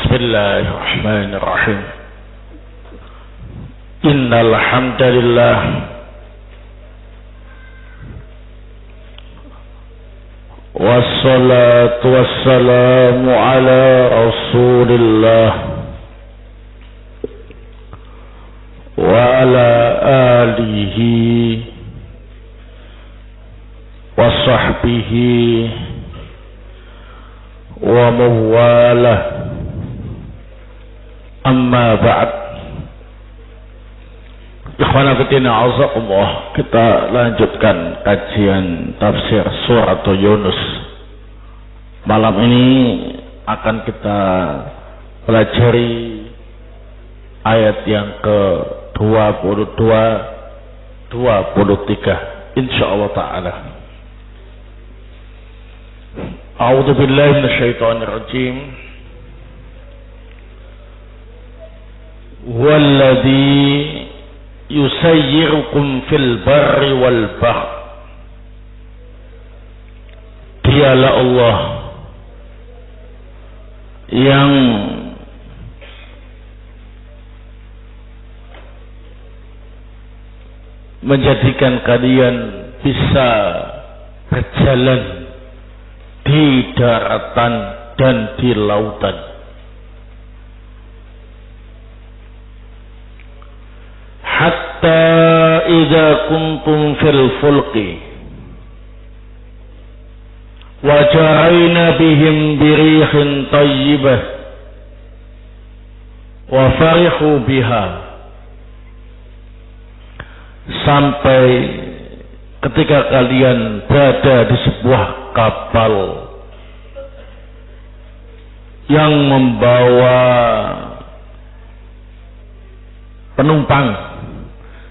Bismillahirrahmanirrahim. Innal hamdalillah wassalatu wassalamu ala Rasulillah wa ala alihi wa sahbihi wa mawalah. Amma ba'd. Ikhwana fillah azakumullah, kita lanjutkan kajian tafsir surat Yunus. Malam ini akan kita pelajari ayat yang ke-22 23 insyaallah taala. A'udzu billahi minasyaitonir rajim. Walladzi yusayyirukum fil barri wal bahr. Dialah Allah yang menjadikan kalian bisa berjalan di daratan dan di lautan. Hatta idza kuntum fil fulqi wa jarayna bihim birihin tayyibah wa farihu biha, sampai ketika kalian berada di sebuah kapal yang membawa penumpang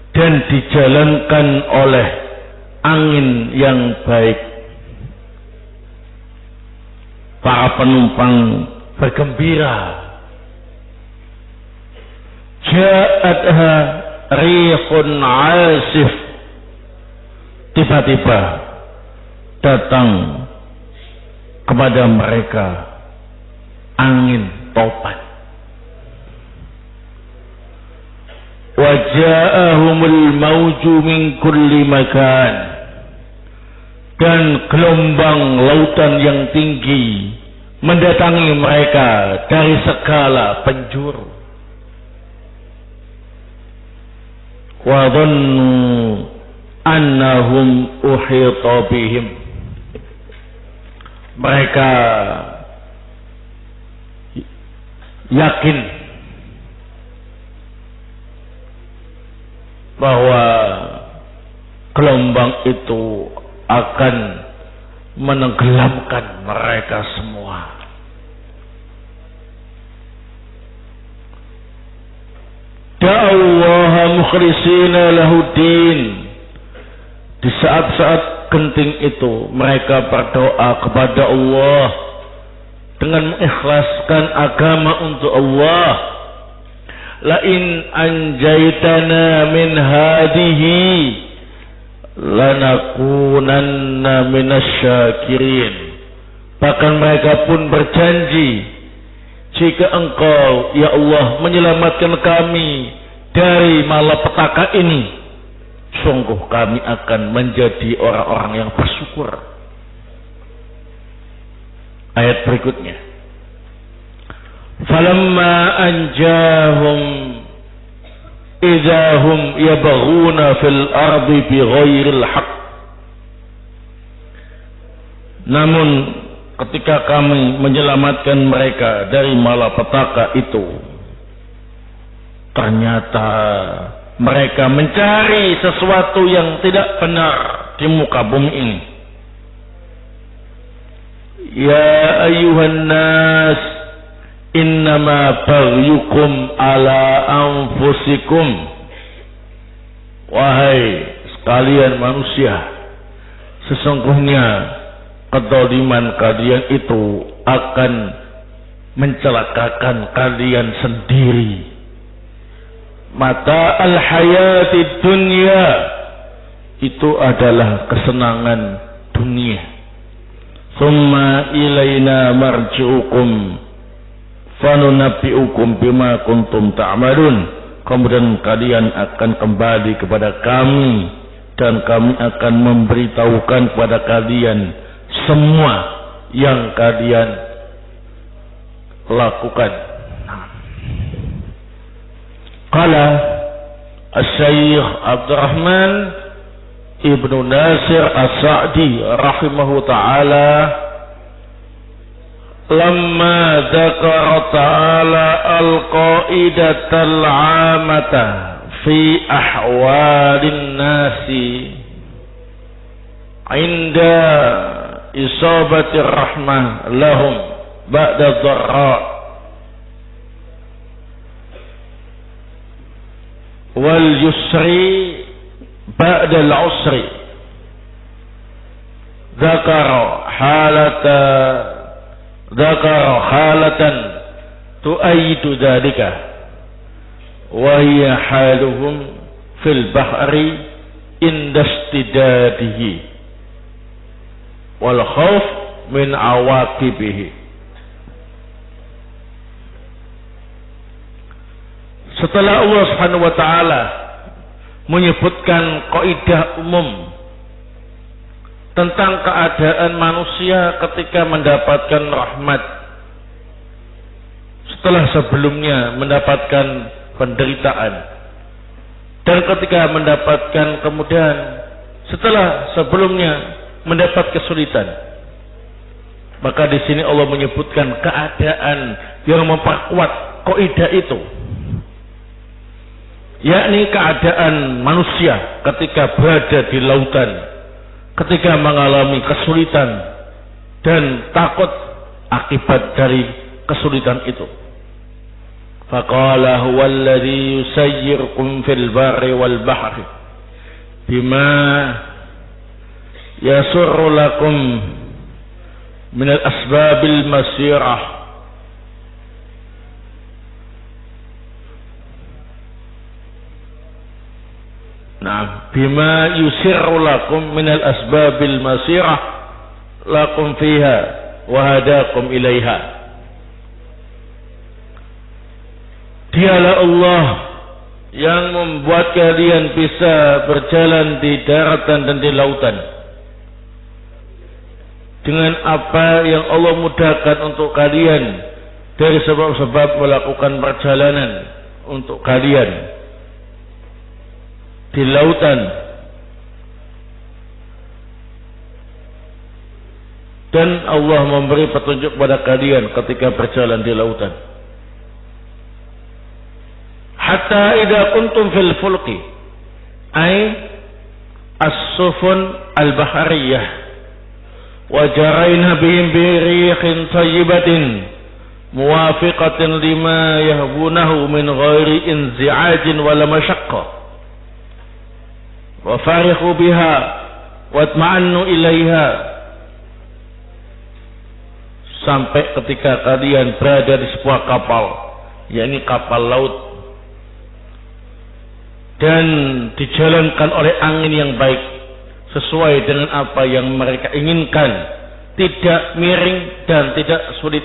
dan dijalankan oleh angin yang baik, para penumpang bergembira. Ja'atha rihun asif, tiba-tiba datang kepada mereka angin topan. Waja'ahumul mauju min kulli makan, dan gelombang lautan yang tinggi mendatangi mereka dari segala penjuru. Wa dhannu annahum uhita bihim, mereka yakin bahwa gelombang itu akan menenggelamkan mereka semua. Da'allaha mukhlishina lahuddin, di saat-saat genting itu mereka berdoa kepada Allah dengan mengikhlaskan agama untuk Allah. La in anjaytana min hadhihi lanakunanna minasyakirin. Bahkan mereka pun berjanji, jika engkau ya Allah menyelamatkan kami dari malapetaka ini, sungguh kami akan menjadi orang-orang yang bersyukur. Ayat berikutnya, falamma anjahum idahum yabghuna fil ardi bighairil haqq. Namun ketika kami menyelamatkan mereka dari malapetaka itu, ternyata mereka mencari sesuatu yang tidak benar di muka bumi ini. Ya ayuhan nas, innama baghyukum ala anfusikum. Wahai sekalian manusia, sesungguhnya kedoliman kalian itu akan mencelakakan kalian sendiri. Mata al-hayati dunya, itu adalah kesenangan dunia. Summa ilaina marji'ukum fanunabbi'ukum bima kuntum ta'malun, kemudian kalian akan kembali kepada kami dan kami akan memberitahukan kepada kalian semua yang kalian lakukan. Qala Asy-Syaikh Abdurrahman Ibnu Nasir As-Sa'di rahimahu ta'ala, lamma dzakara ta'ala al-qa'idatal 'amata fi ahwalin nasi 'inda isabatir rahmah lahum ba'da dharra wal yusri ba'da al-usri, dzakara halatan tu'ayyidu dzalika wa hiya haluhum fil bahri inda istidadihi wal khauf min awaqibihi. Setelah Allah Subhanahu wa taala menyebutkan kaidah umum tentang keadaan manusia ketika mendapatkan rahmat, setelah sebelumnya mendapatkan penderitaan, dan ketika mendapatkan kemudian setelah sebelumnya mendapat kesulitan, maka di sini Allah menyebutkan keadaan yang memperkuat kaidah itu, yakni keadaan manusia ketika berada di lautan, ketika mengalami kesulitan dan takut akibat dari kesulitan itu. Faqala huwal ladzi yusayyirukum fil barri wal bahri bima yasurru lakum min al asbabil masirah bima yusirru lakum minal asbabil masirah lakum fiha wa hadakum ilaiha. Dialah Allah yang membuat kalian bisa berjalan di daratan dan di lautan dengan apa yang Allah mudahkan untuk kalian dari sebab-sebab melakukan perjalanan untuk kalian di lautan, dan Allah memberi petunjuk pada kalian ketika berjalan di lautan. Hatta idza kuntum fil fulki ay as-sufun al-bahriyah wa jarayna bihim bi rihin thayyibatin muwafiqatin lima yahbunahu min ghairi inzi'ajin wala masyaqqah wa farihu biha wa atma'annu ilaiha, sampai ketika kalian berada di sebuah kapal, yakni kapal laut, dan dijalankan oleh angin yang baik sesuai dengan apa yang mereka inginkan, tidak miring dan tidak sulit.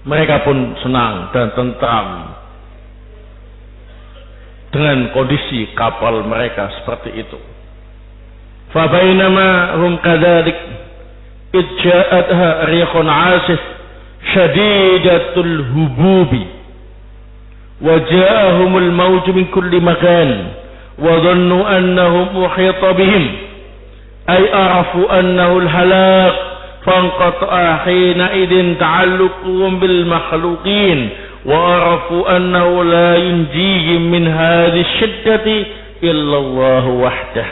Mereka pun senang dan tentram dengan kondisi kapal mereka seperti itu. Fa bainama hum kadzalik idja'atha rihun 'asif shadidatul hububi wa ja'ahumul mawj min kulli makan wa dhannu annahum muhita bihim ay arafu annahu al-halak fanqata'a hina idin ta'alluquhum bil makhluqin وعرفوا أنه لا ينجيهم من هذه الشدة إلا الله وحده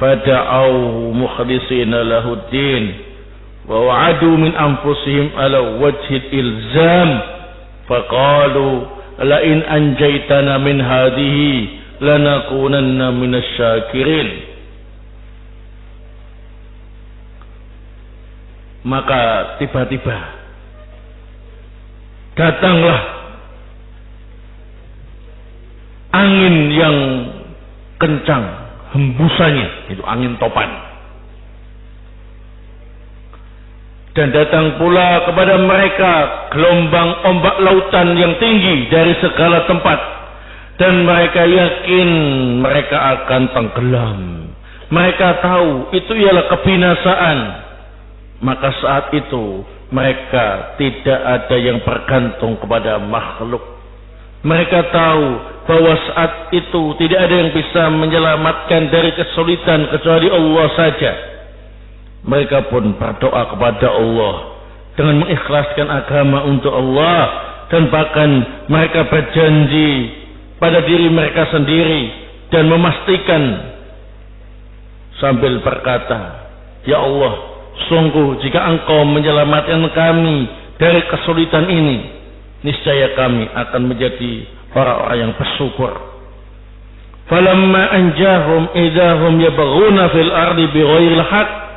فدعوه مخلصين له الدين ووعدوا من أنفسهم على وجه الإلزام فقالوا لئن أنجيتنا من هذه لنكونن من الشاكرين. Maka tiba-tiba datanglah angin yang kencang, hembusannya itu angin topan, Dan datang pula kepada mereka gelombang ombak lautan yang tinggi dari segala tempat. Dan mereka yakin mereka akan tenggelam. Mereka tahu itu ialah kebinasaan. Maka saat itu mereka tidak ada yang bergantung kepada makhluk. Mereka tahu bahwa saat itu tidak ada yang bisa menyelamatkan dari kesulitan kecuali Allah saja. Mereka pun berdoa kepada Allah dengan mengikhlaskan agama untuk Allah, dan bahkan mereka berjanji pada diri mereka sendiri dan memastikan sambil berkata, "Ya Allah, sungguh jika Engkau menyelamatkan kami dari kesulitan ini, niscaya kami akan menjadi orang-orang yang bersyukur." Falamma anjahum idahum yabghuna fil ardi bighairil haqq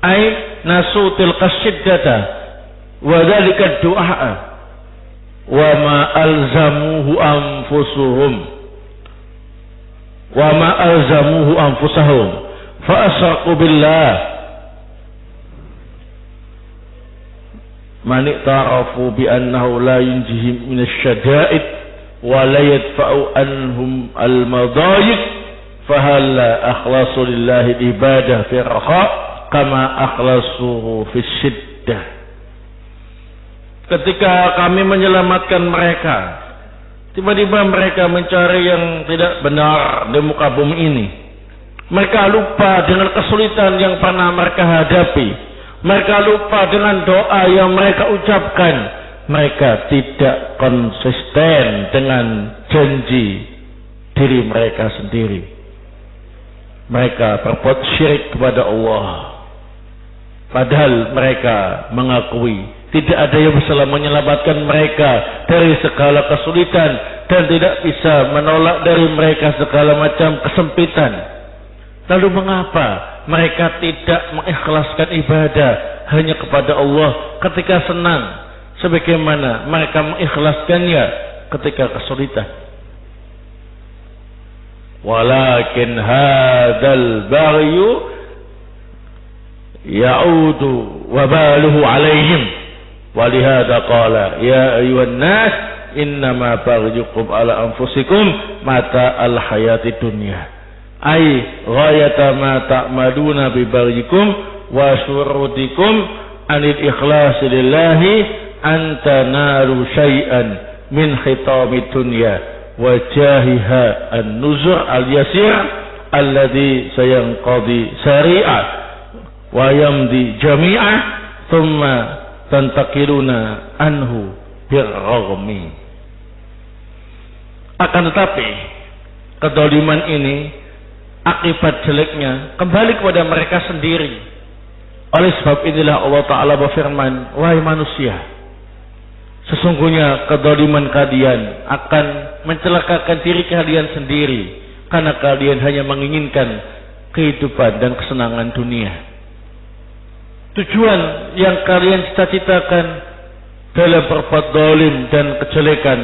ay nasu tilka syiddata wa dhalika du'a wa ma alzamuhu anfusahum fa asraqu billah man i'tarafu bi annahu la yunjihim min asy-syada'id wa la yadfa'u anhum al-madayiq fa hal akhlasu lillahi ibadah fi raha' kama akhlasuhu fi syiddah. Ketika kami menyelamatkan mereka, tiba-tiba mereka mencari yang tidak benar di muka bumi ini. Mereka lupa dengan kesulitan yang pernah mereka hadapi. Mereka lupa dengan doa yang mereka ucapkan. Mereka tidak konsisten dengan janji diri mereka sendiri. Mereka berbuat syirik kepada Allah. Padahal mereka mengakui tidak ada yang bisa menyelamatkan mereka dari segala kesulitan dan tidak bisa menolak dari mereka segala macam kesempitan. Lalu mengapa mereka tidak mengikhlaskan ibadah hanya kepada Allah ketika senang, sebagaimana mereka mengikhlaskannya ketika kesulitan? Walakin hadzal baghyu ya'udu wabaluhu alaihim walihada qala ya ayuhan nas innama baghyukum ala anfusikum mata al hayati dunya ay ghayata ma ta'maduna bi baghyikum wa syurudikum anil ikhlas lillahi an tanaru syai'an min khitami dunya wa jahiha an-nuzur al-yasir alladhi sayanqadi sari'a wa yamdi jami'ah thumma tantakiluna anhu birraghmi. Akan tetapi kedoliman ini akibat jeleknya kembali kepada mereka sendiri. Oleh sebab inilah Allah Ta'ala berfirman, wahai manusia, sesungguhnya kedoliman kalian akan mencelakakan diri kalian sendiri, karena kalian hanya menginginkan kehidupan dan kesenangan dunia. Tujuan yang kalian cita-citakan dalam berbuat zalim dan kejelekan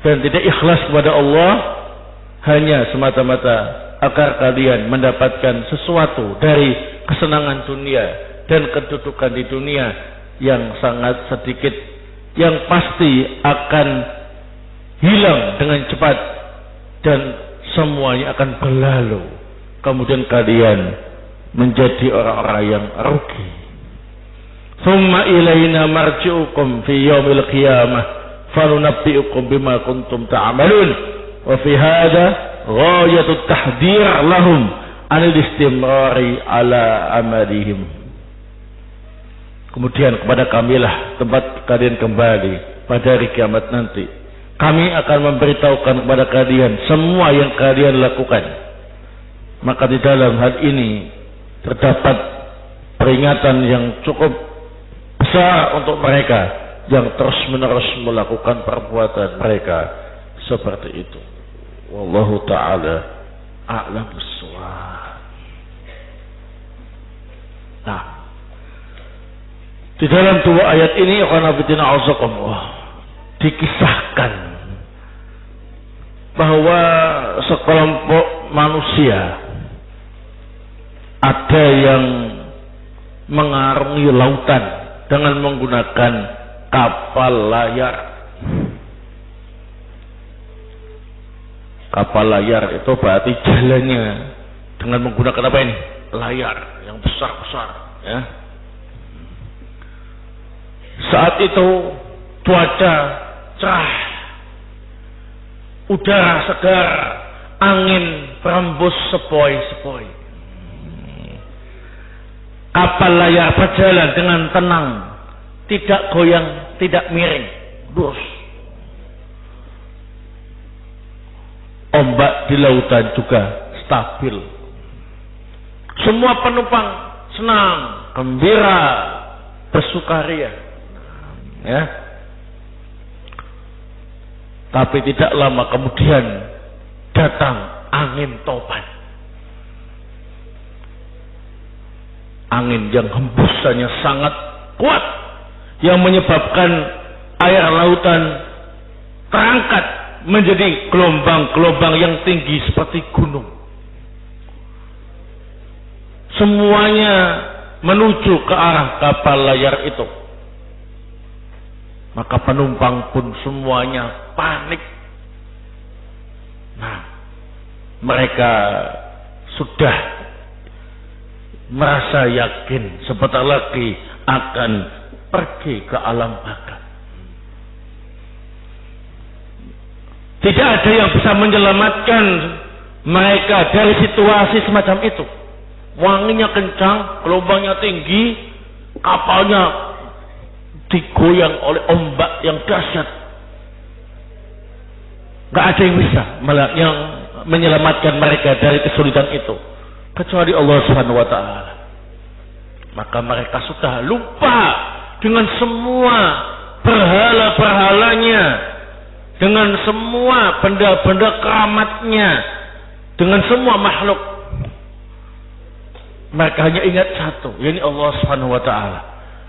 dan tidak ikhlas kepada Allah hanya semata-mata agar kalian mendapatkan sesuatu dari kesenangan dunia dan kedudukan di dunia yang sangat sedikit, yang pasti akan hilang dengan cepat dan semuanya akan berlalu. Kemudian kalian menjadi orang-orang yang rugi. Thumma ilaina marji'ukum fi yaumil qiyamah fanunabbi'ukum bima kuntum ta'malun. Wa fi hadha ghayatut tahdhir lahum anil istimrari ala amalihim. Kemudian kepada kamilah tempat kalian kembali pada hari kiamat nanti. Kami akan memberitahukan kepada kalian semua yang kalian lakukan. Maka di dalam hal ini terdapat peringatan yang cukup besar untuk mereka yang terus-menerus melakukan perbuatan mereka seperti itu. Wallahu ta'ala a'lam bissawab. Nah, di dalam dua ayat ini dikisahkan bahwa sekelompok manusia ada yang mengarungi lautan dengan menggunakan kapal layar. Kapal layar itu berarti jalannya dengan menggunakan apa ini? Layar yang besar-besar, ya. Saat itu cuaca cerah, udara segar, angin berembus sepoi-sepoi. Kapal layar berjalan dengan tenang, tidak goyang, tidak miring, lurus. Ombak di lautan juga stabil. Semua penumpang senang, gembira, bersukaria, ya. Tapi tidak lama kemudian datang angin topan. Angin yang hembusannya sangat kuat, yang menyebabkan air lautan terangkat menjadi gelombang-gelombang yang tinggi seperti gunung. Semuanya menuju ke arah kapal layar itu. Maka penumpang pun semuanya panik. Nah, mereka sudah merasa yakin sebentar lagi akan pergi ke alam baka. Tidak ada yang bisa menyelamatkan mereka dari situasi semacam itu. Wanginya kencang, gelombangnya tinggi, kapalnya digoyang oleh ombak yang dahsyat. Gak ada yang bisa yang menyelamatkan mereka dari kesulitan itu kecuali Allah Subhanahu wa Ta'ala. Maka mereka sudah lupa dengan semua berhala-berhalanya, dengan semua benda-benda keramatnya, dengan semua makhluk. Mereka hanya ingat satu, yakni Allah Subhanahu wa Ta'ala.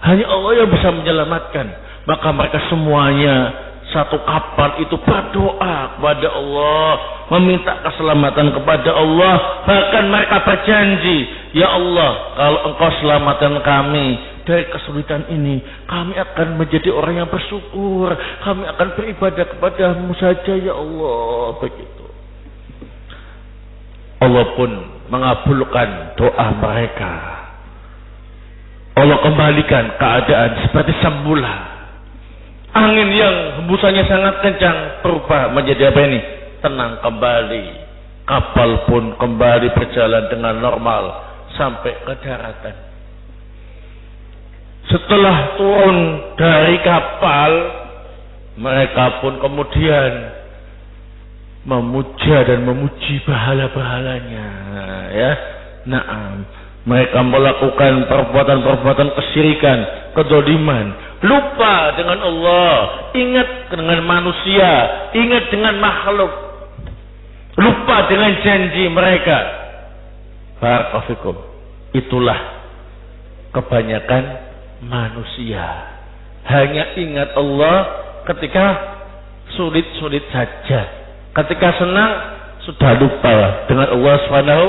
Hanya Allah yang bisa menyelamatkan. Maka mereka semuanya satu kapal itu berdoa kepada Allah, meminta keselamatan kepada Allah. Bahkan mereka berjanji, ya Allah, kalau Engkau selamatkan kami dari kesulitan ini, kami akan menjadi orang yang bersyukur, kami akan beribadah kepada-Mu saja, ya Allah. Begitu. Allah pun mengabulkan doa mereka. Allah kembalikan keadaan seperti semula. Angin yang hembusannya sangat kencang berubah menjadi apa ini? Tenang kembali. Kapal pun kembali berjalan dengan normal sampai ke daratan. Setelah turun dari kapal, mereka pun kemudian memuja dan memuji bahala-bahalanya, ya. Naam, mereka melakukan perbuatan-perbuatan kesyirikan, kedzaliman, lupa dengan Allah, ingat dengan manusia, ingat dengan makhluk, lupa dengan janji mereka. Barakallahu. Itulah kebanyakan manusia, hanya ingat Allah ketika sulit-sulit saja. Ketika senang sudah lupa dengan Allah Subhanahu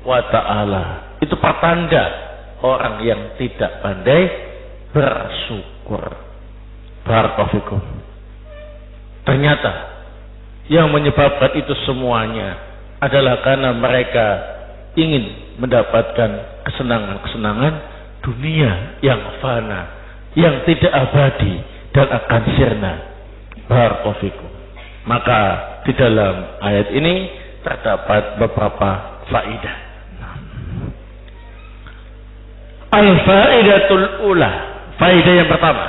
wa Ta'ala. Itu pertanda orang yang tidak pandai bersyukur. Barakallahu. Ternyata yang menyebabkan itu semuanya adalah karena mereka ingin mendapatkan kesenangan-kesenangan dunia yang fana, yang tidak abadi dan akan sirna. Barakallahu. Maka di dalam ayat ini terdapat beberapa faidah. Al-faidatul ula, faidah yang pertama.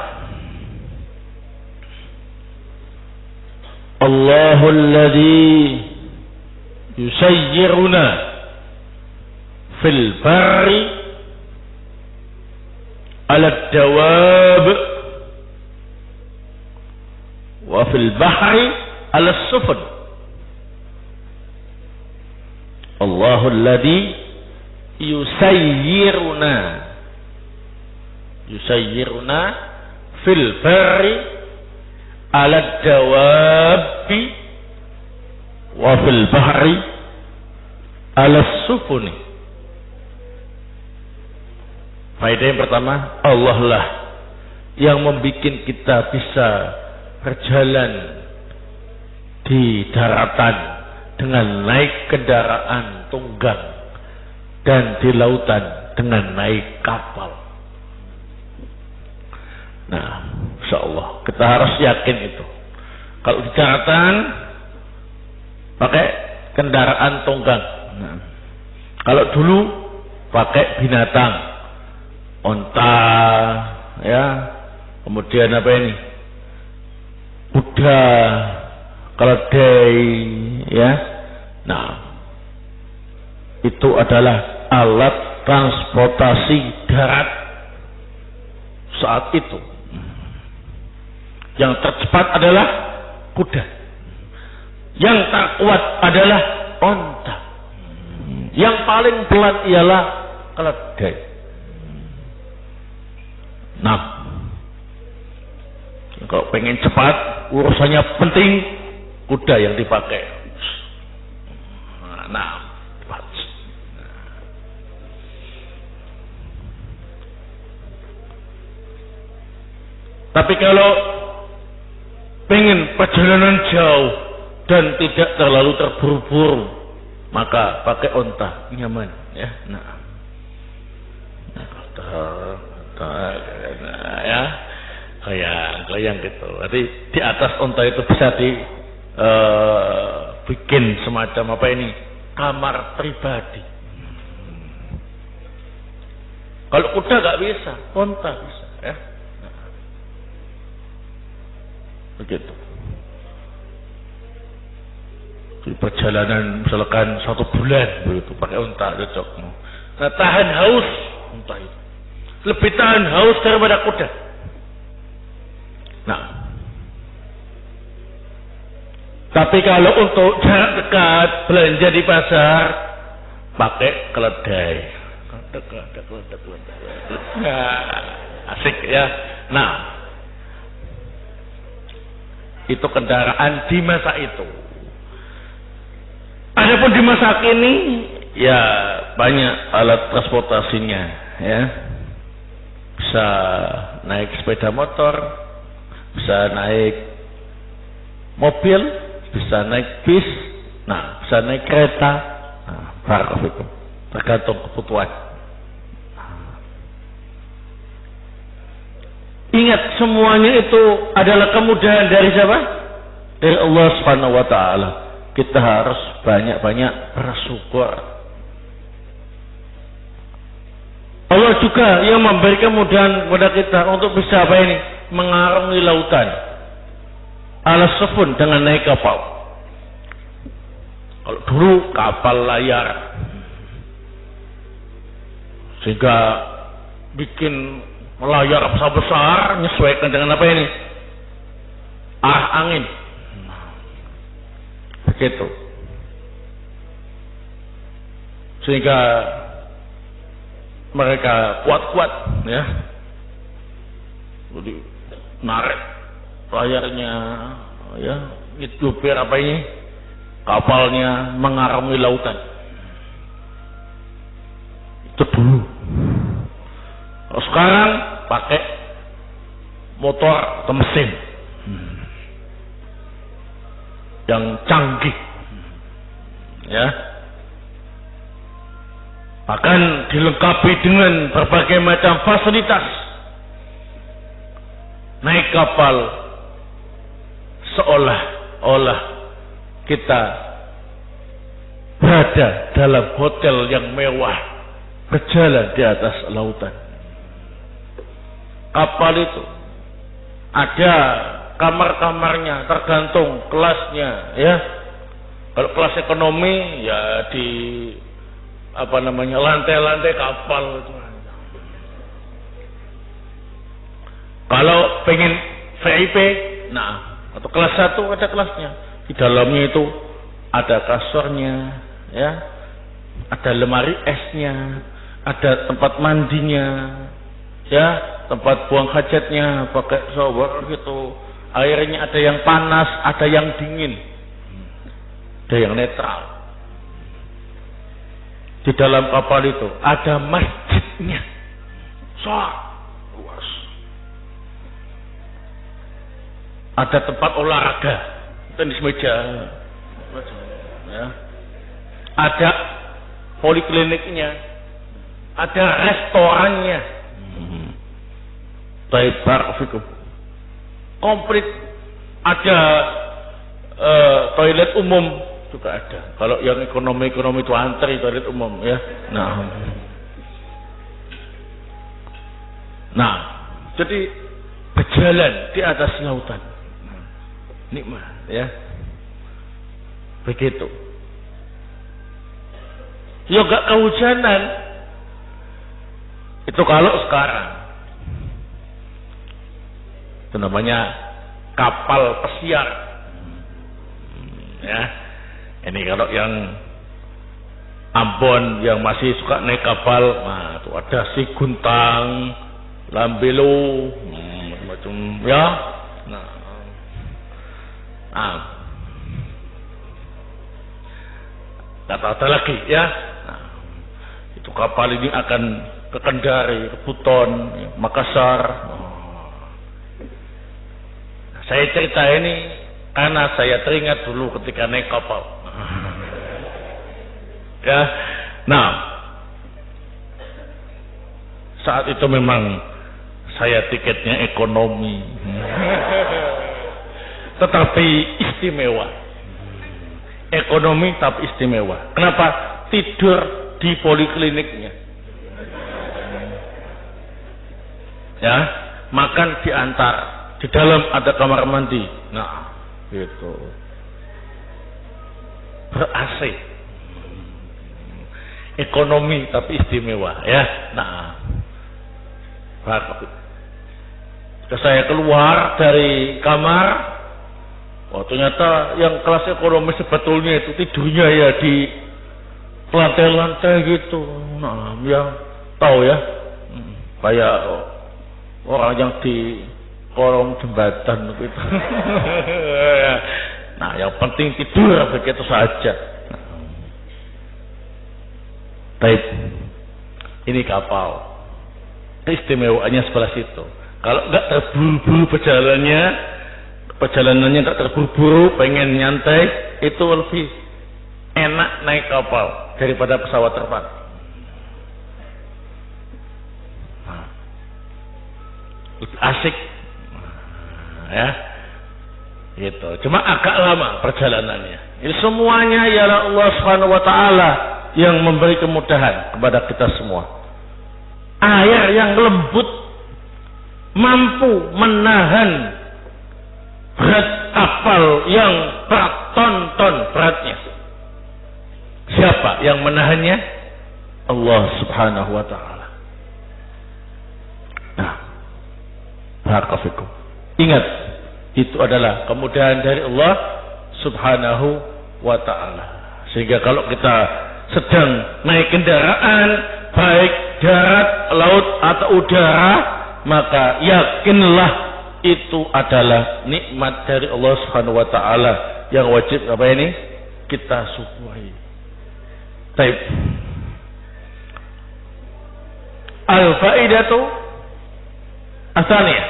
Allahul ladzi yusayyiruna fil barri ala dawab wa fil bahri ala sufun. Allahul ladzi yusayyiruna fil barri ala dawabi wa fil bahri ala sufuni. Faedah yang pertama, Allah lah yang membuat kita bisa berjalan di daratan dengan naik kendaraan tunggang dan di lautan dengan naik kapal. Nah, insyaallah kita harus yakin itu. Kalau di daratan pakai kendaraan tunggang. Nah, kalau dulu pakai binatang, onta, ya, kemudian apa ini? Kuda, keledai, ya. Nah, itu adalah alat transportasi darat saat itu. Yang tercepat adalah kuda. Yang terkuat adalah onta. Yang paling pelan ialah keledai. Nah, kalau pengen cepat, urusannya penting, kuda yang dipakai. Nah, tapi kalau pengen perjalanan jauh dan tidak terlalu terburu-buru, maka pakai onta, nyaman, ya. Nah, ya, goyang gitu. Jadi di atas onta itu bisa bikin semacam apa ini, kamar pribadi. Kalau kuda nggak bisa, onta bisa, ya. Begitu. Di perjalanan misalkan 1 bulan begitu pakai unta cocok. Nah, tahan haus unta itu. Lebih tahan haus daripada kuda. Nah, tapi kalau untuk jarak dekat belanja di pasar pakai keledai. Nah, asik ya. Nah, itu kendaraan di masa itu. Adapun di masa kini ya banyak alat transportasinya, ya. Bisa naik sepeda motor, bisa naik mobil, bisa naik bis, nah bisa naik kereta. Nah, itu tergantung kebutuhan. Ingat, semuanya itu adalah kemudahan dari siapa? Dari Allah Subhanahu wa taala. Kita harus banyak-banyak bersyukur. Allah juga yang memberi kemudahan kepada kita untuk bisa apa ini? Mengarungi lautan. Ala sufun dengan naik kapal. Kalau dulu kapal layar. Sehingga bikin melayar besar-besar, menyesuaikan dengan apa ini? Arah angin. Begitu. Sehingga mereka kuat-kuat, ya. Jadi narik layarnya, ya, ngidupir apa ini? Kapalnya mengarungi lautan. Itu dulu. Sekarang pakai motor atau mesin yang canggih, ya, akan dilengkapi dengan berbagai macam fasilitas. Naik kapal seolah-olah kita berada dalam hotel yang mewah, berjalan di atas lautan. Kapal itu ada kamar-kamarnya, tergantung kelasnya, ya. Kalau kelas ekonomi ya di apa namanya, lantai-lantai kapal itu. Kalau pengen VIP, nah, atau kelas 1 ada kelasnya. Di dalamnya itu ada kasurnya, ya. Ada lemari esnya, ada tempat mandinya, ya, tempat buang hajatnya, pakai shower gitu. Airnya ada yang panas, ada yang dingin, ada yang netral. Di dalam kapal itu ada masjidnya. luas. Ada tempat olahraga, tenis meja, ya. Ada polikliniknya, ada restorannya. Taibar fikum. Komplit. Ada toilet umum juga ada. Kalau yang ekonomi itu antri toilet umum, ya. Nah, jadi berjalan di atas lautan, nikmat, ya. Begitu. Ya gak kehujanan. Itu kalau sekarang. Itu namanya kapal pesiar. Ya. Ini kalau yang Ambon yang masih suka naik kapal, nah itu ada si Guntang, Lambelo, macam ya. Nggak tahu ada lagi, ya. Itu kapal ini akan ke Kendari, ke Buton, Makassar. Saya cerita ini karena saya teringat dulu ketika naik kapal. Ya, nah, saat itu memang saya tiketnya ekonomi, tetapi istimewa. Ekonomi tapi istimewa. Kenapa? Tidur di polikliniknya. Ya, makan diantar. Di dalam ada kamar mandi. Nah, gitu. Ber-AC. Ekonomi tapi istimewa, ya. Nah, saya keluar dari kamar, ternyata yang kelas ekonomi sebetulnya itu tidurnya ya di lantai-lantai gitu. Nah, yang tahu ya, kayak orang yang di kolong jembatan gitu. Nah, yang penting tidur begitu saja. Baik, ini kapal. Istimewaannya sebelah situ. Kalau nggak terburu-buru perjalanannya nggak terburu-buru, pengen nyantai, itu lebih enak naik kapal daripada pesawat terbang. Lebih asik, ya, gitu. Cuma agak lama perjalanannya. Ini semuanya ya Allah Subhanahu Wa Taala yang memberi kemudahan kepada kita semua. Air yang lembut mampu menahan berat kapal yang berton-ton beratnya. Siapa yang menahannya? Allah Subhanahu Wa Taala. Nah, barakallahu. Ingat, itu adalah kemudahan dari Allah Subhanahu Wa Taala. Sehingga kalau kita sedang naik kendaraan, baik darat, laut atau udara, maka yakinlah itu adalah nikmat dari Allah Subhanahu Wa Taala yang wajib kita syukuri. Baik. Al-faidatu as-saniyah.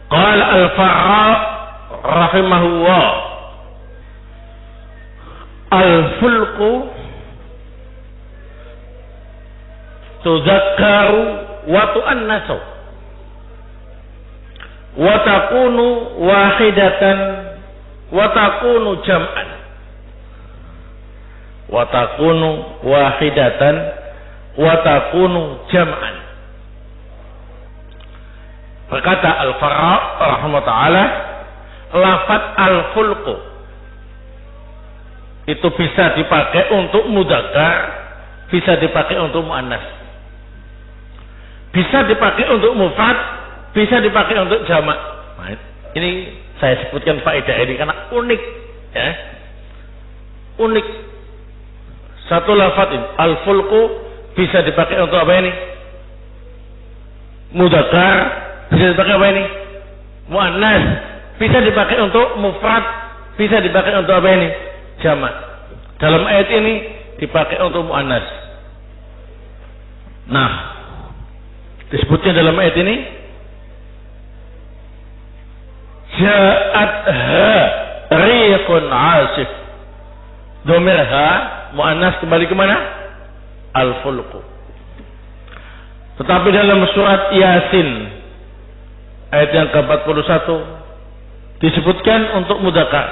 Qala al-Farra rahimahullah, al-fulku tuzakkaru wa tu'annasu wa takunu wahidatan wa takunu jam'an wa takunu wahidatan wa takunu jam'an. Berkata Al-Farra rahimahullah ta'ala, lafaz al-fulku itu bisa dipakai untuk mudzakkar, bisa dipakai untuk muannas, bisa dipakai untuk mufrad, bisa dipakai untuk jamak. Nah, ini saya sebutkan faedah ini karena unik, ya. Unik. Satu lafaz ini, al-fulku, bisa dipakai untuk apa ini? Mudzakkar, bisa dipakai apa ini? Muannas, bisa dipakai untuk mufrad, bisa dipakai untuk apa ini? Jamak. Dalam ayat ini dipakai untuk muannas. Nah, disebutnya dalam ayat ini ja'atha riqun asif. Dhamir ha muannas kembali ke mana? Al-fulqu. Tetapi dalam surat Yasin ayat yang ke-41 disebutkan untuk mudzakkar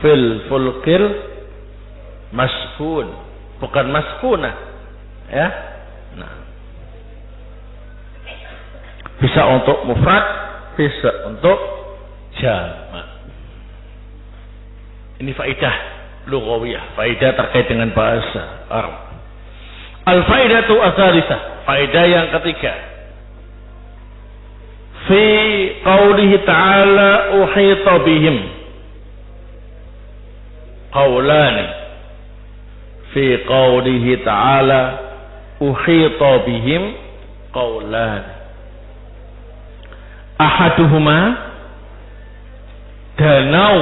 fil fulkil masfun, bukan masfuna, ya. Nah, bisa untuk mufrad, bisa untuk jamak. Ini faidah lughawiyah, faidah terkait dengan bahasa Arab. Al-faidatu ats-tsalitsah, faidah yang ketiga. Fi qaulihi ta'ala uhita bihim. Qaulani. Fi qaulihi ta'ala uhita bihim qaulani. Ahaduhuma danau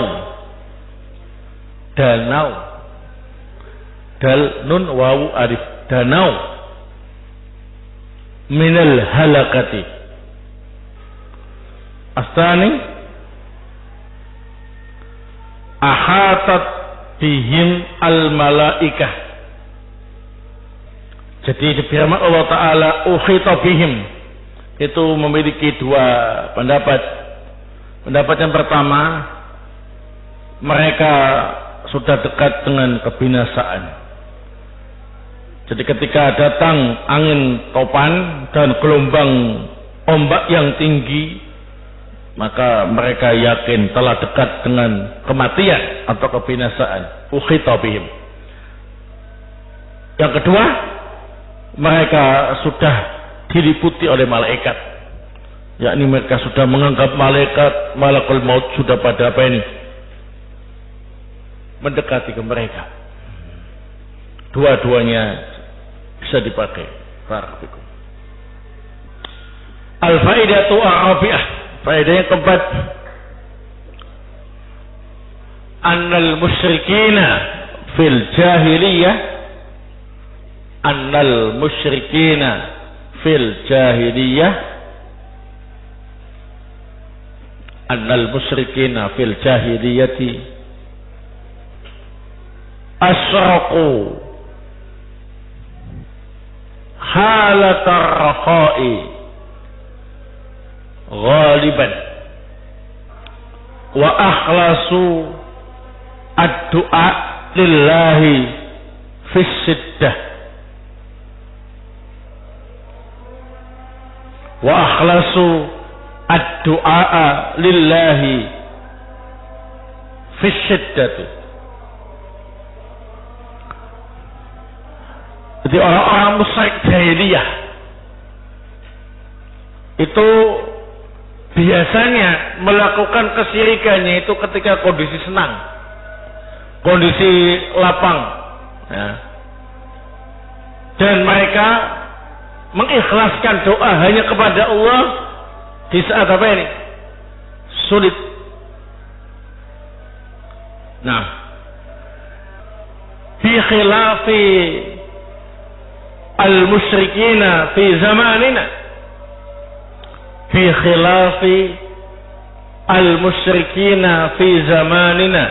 dal nun wawu alif danau minal halakati. Astani ahatat bihim al malaikah. Jadi firman Allah Ta'ala uhita bihim itu memiliki dua pendapat. Pendapat yang pertama, mereka sudah dekat dengan kebinasaan. Jadi ketika datang angin topan dan gelombang ombak yang tinggi, maka mereka yakin telah dekat dengan kematian atau kebinasaan. Ukhita bihim. Yang kedua, mereka sudah diliputi oleh malaikat, yakni mereka sudah menganggap malakul maut sudah pada apa ini, mendekati ke mereka. Dua-duanya bisa dipakai. Barakallahu. Al-faidatu ar-rabi'ah, faedah yang keempat, annal musyrikina fil jahiliyah, annal musyrikina fil jahiliyah, annal musyrikina fil jahiliyati asraqu halatar rakhai ghaliban wa akhlasu ad-du'a lillahi fis siddah wa akhlasu ad-du'a lillahi fis siddah. Jadi orang-orang musyrik jahiliyah itu biasanya melakukan kesyirikannya itu ketika kondisi senang, kondisi lapang, ya. Dan mereka mengikhlaskan doa hanya kepada Allah di saat apa ini? Sulit. Nah, bi khilafi al-musyrikina fi zamanina, fi khilafi al-musyrikina fi zamanina,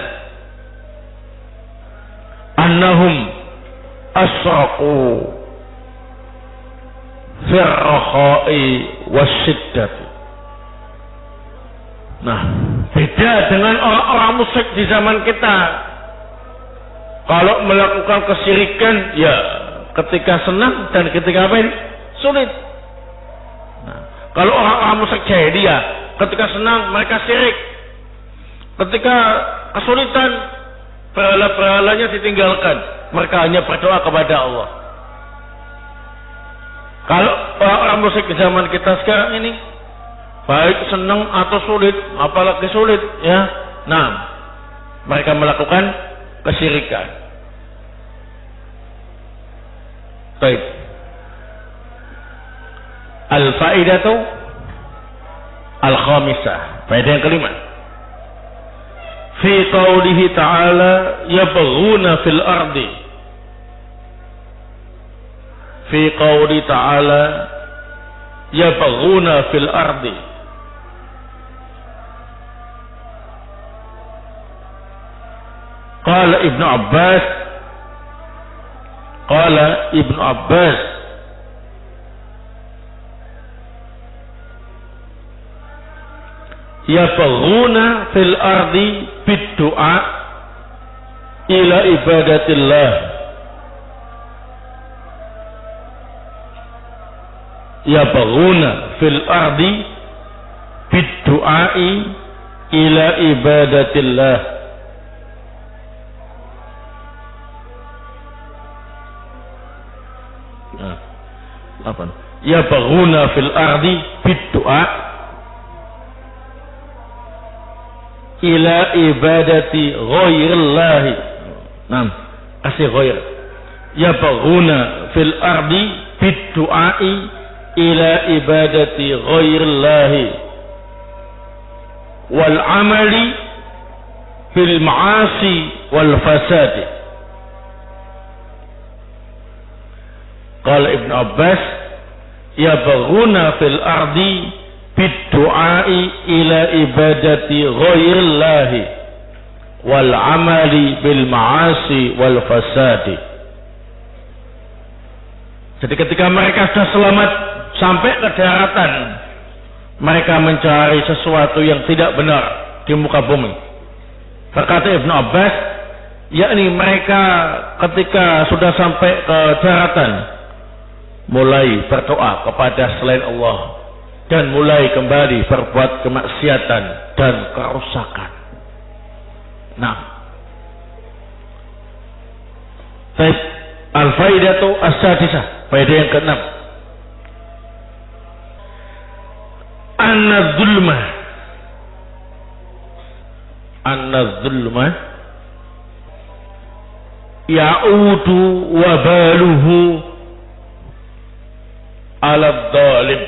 annahum asraqu fi ar-rakhai was-shiddati. Nah, beda dengan orang-orang musyrik di zaman kita. Kalau melakukan kesyirikan, ya ketika senang dan ketika apa ini? Sulit. Nah, kalau orang-orang musyrik jahiliyah, ketika senang mereka syirik. Ketika kesulitan, berhala-berhalanya ditinggalkan. Mereka hanya berdoa kepada Allah. Kalau orang-orang musyrik di zaman kita sekarang ini, baik senang atau sulit, apalagi sulit, ya. Nah, mereka melakukan kesyirikan. Baik. Al-faidatu al-khamisah, faedah yang kelima. Fi qaulihi ta'ala yabghuna fil ardi fi qouli ta'ala yabghuna fil ardi. Qala Ibnu Abbas yabghuna fil ardi bid-du'a ila ibadatillah. Yabghuna fil ardi bid-du'a ila ibadatillah. Apa? Yabghuna fil ardi bid-du'a ila ibadati ghairillah. Naam, kasih ghair. Yabghuna fil ardi bid-du'a ila ibadati ghairillah wal amali bil ma'asi wal fasad. Qala Ibnu Abbas yabghuna fil ardi bid-du'ai ila ibadati ghairillah wal amali bil ma'asi wal fasad. Jadi ketika mereka sudah selamat sampai ke daratan, mereka mencari sesuatu yang tidak benar di muka bumi. Berkata Ibnu Abbas, yakni mereka ketika sudah sampai ke daratan mulai berdoa kepada selain Allah dan mulai kembali berbuat kemaksiatan dan kerusakan. Nah, baik, al-faidatu as-sadisah, faedah yang ke-6. Anna-zulma ya'udu wabaluhu ala dhalim.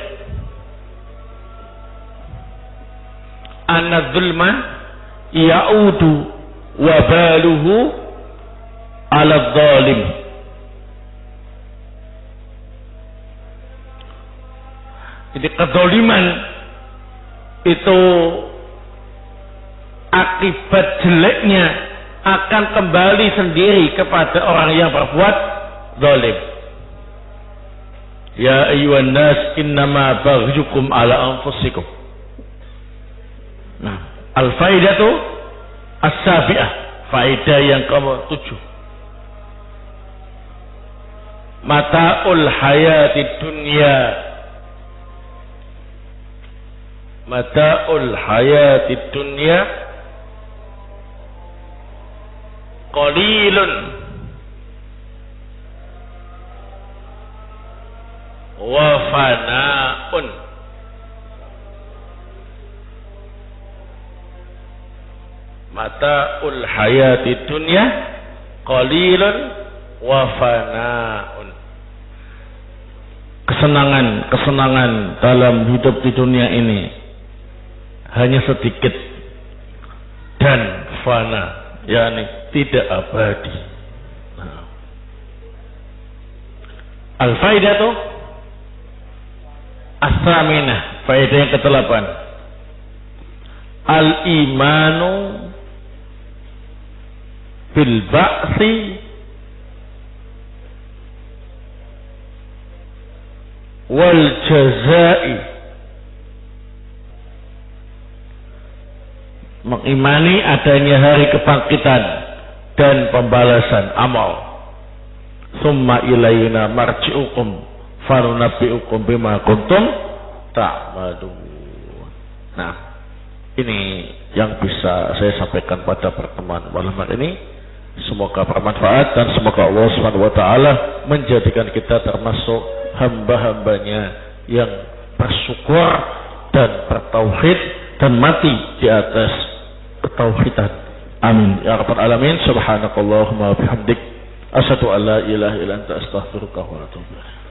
Anna-zulma ya'udu wabaluhu ala dhalim. Jadi kezaliman itu akibat jeleknya akan kembali sendiri kepada orang yang berbuat zalim. Ya ayyuhan nas innama baghyukum ala anfusikum. Nah, al-faidatu as-sabi'ah, faedah yang ke-7. Mata'ul hayatid dunya. Mata'ul hayatid dunya qalilun wa fana'un. Mata'ul hayatid dunya qalilun wa fana'un. Kesenangan dalam hidup di dunia ini hanya sedikit dan fana, yakni tidak abadi. Nah. Al-faidatu as-saminah, faedah yang ke-8. Al-imanu bil ba'si wal jazai. Mengimani adanya hari kebangkitan dan pembalasan amal. Summa ilayna marji'ukum farunabbi'ukum bima kuntum ta'malun. Nah, ini yang bisa saya sampaikan pada pertemuan malam hari ini. Semoga bermanfaat dan semoga Allah Subhanahu wa taala menjadikan kita termasuk hamba-hambanya yang bersyukur dan bertauhid dan mati di atas ketauhidan. Amin ya rabbal alamin. Subhanakallahumma wa bihamdik asyhadu an la ilaha illa anta astaghfiruka wa atubu ilaik.